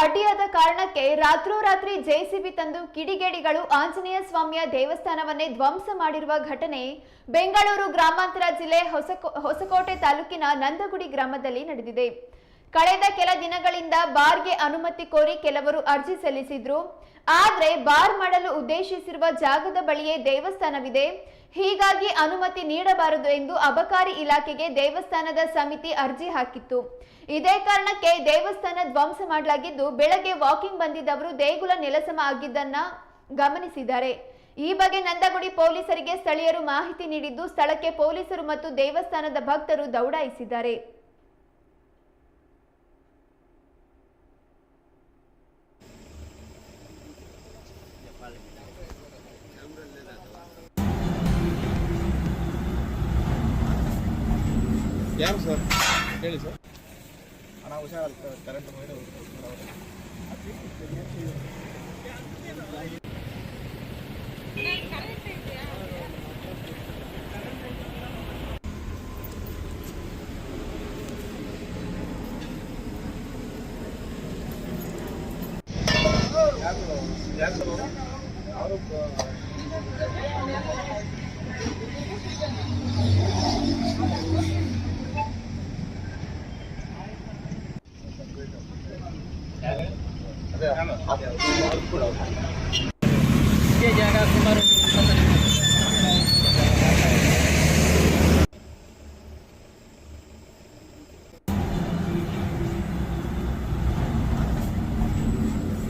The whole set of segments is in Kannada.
ಅಡ್ಡಿಯಾದ ಕಾರಣಕ್ಕೆ ರಾತ್ರೋರಾತ್ರಿ ಜೆಸಿಬಿ ತಂದು ಕಿಡಿಗೇಡಿಗಳು ಆಂಜನೇಯ ಸ್ವಾಮಿಯ ದೇವಸ್ಥಾನವನ್ನೇ ಧ್ವಂಸ ಮಾಡಿರುವ ಘಟನೆ ಬೆಂಗಳೂರು ಗ್ರಾಮಾಂತರ ಜಿಲ್ಲೆ ಹೊಸಕೋಟೆ ತಾಲೂಕಿನ ನಂದಗುಡಿ ಗ್ರಾಮದಲ್ಲಿ ನಡೆದಿದೆ. ಕಳೆದ ಕೆಲ ದಿನಗಳಿಂದ ಬಾರ್ಗೆ ಅನುಮತಿ ಕೋರಿ ಕೆಲವರು ಅರ್ಜಿ ಸಲ್ಲಿಸಿದ್ರು. ಆದರೆ ಬಾರ್ ಮಾಡಲು ಉದ್ದೇಶಿಸಿರುವ ಜಾಗದ ಬಳಿಯೇ ದೇವಸ್ಥಾನವಿದೆ, ಹೀಗಾಗಿ ಅನುಮತಿ ನೀಡಬಾರದು ಎಂದು ಅಬಕಾರಿ ಇಲಾಖೆಗೆ ದೇವಸ್ಥಾನದ ಸಮಿತಿ ಅರ್ಜಿ ಹಾಕಿತ್ತು. ಇದೇ ಕಾರಣಕ್ಕೆ ದೇವಸ್ಥಾನ ಧ್ವಂಸ ಮಾಡಲಾಗಿದ್ದು, ಬೆಳಗ್ಗೆ ವಾಕಿಂಗ್ ಬಂದಿದ್ದವರು ದೇಗುಲ ನೆಲಸಮ ಆಗಿದ್ದನ್ನ ಗಮನಿಸಿದ್ದಾರೆ. ಈ ಬಗ್ಗೆ ನಂದಗುಡಿ ಪೊಲೀಸರಿಗೆ ಸ್ಥಳೀಯರು ಮಾಹಿತಿ ನೀಡಿದ್ದು, ಸ್ಥಳಕ್ಕೆ ಪೊಲೀಸರು ಮತ್ತು ದೇವಸ್ಥಾನದ ಭಕ್ತರು ದೌಡಾಯಿಸಿದ್ದಾರೆ. ಯಾರು ಸರ್ ಹೇಳಿ ಸರ್. ಹಣ ಹುಷಾರ್ ಕರೆಂಟ್ ಮೇಲೆ ಅವರು ಜಾಗ ಸುಮಾರು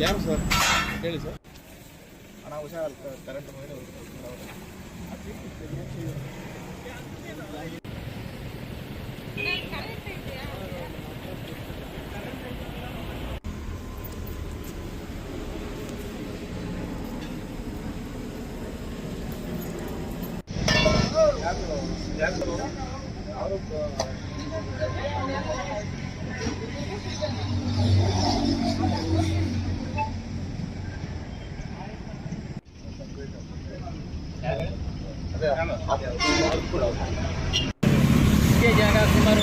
ಯಾರು ಸರ್ ಹೇಳಿ ಸರ್. ಹಣ ಹುಷಾರ್ ಕರೆಂಟ್ ಮೇಲೆ ಅವರು ಜಾಗ ಸುಮಾರು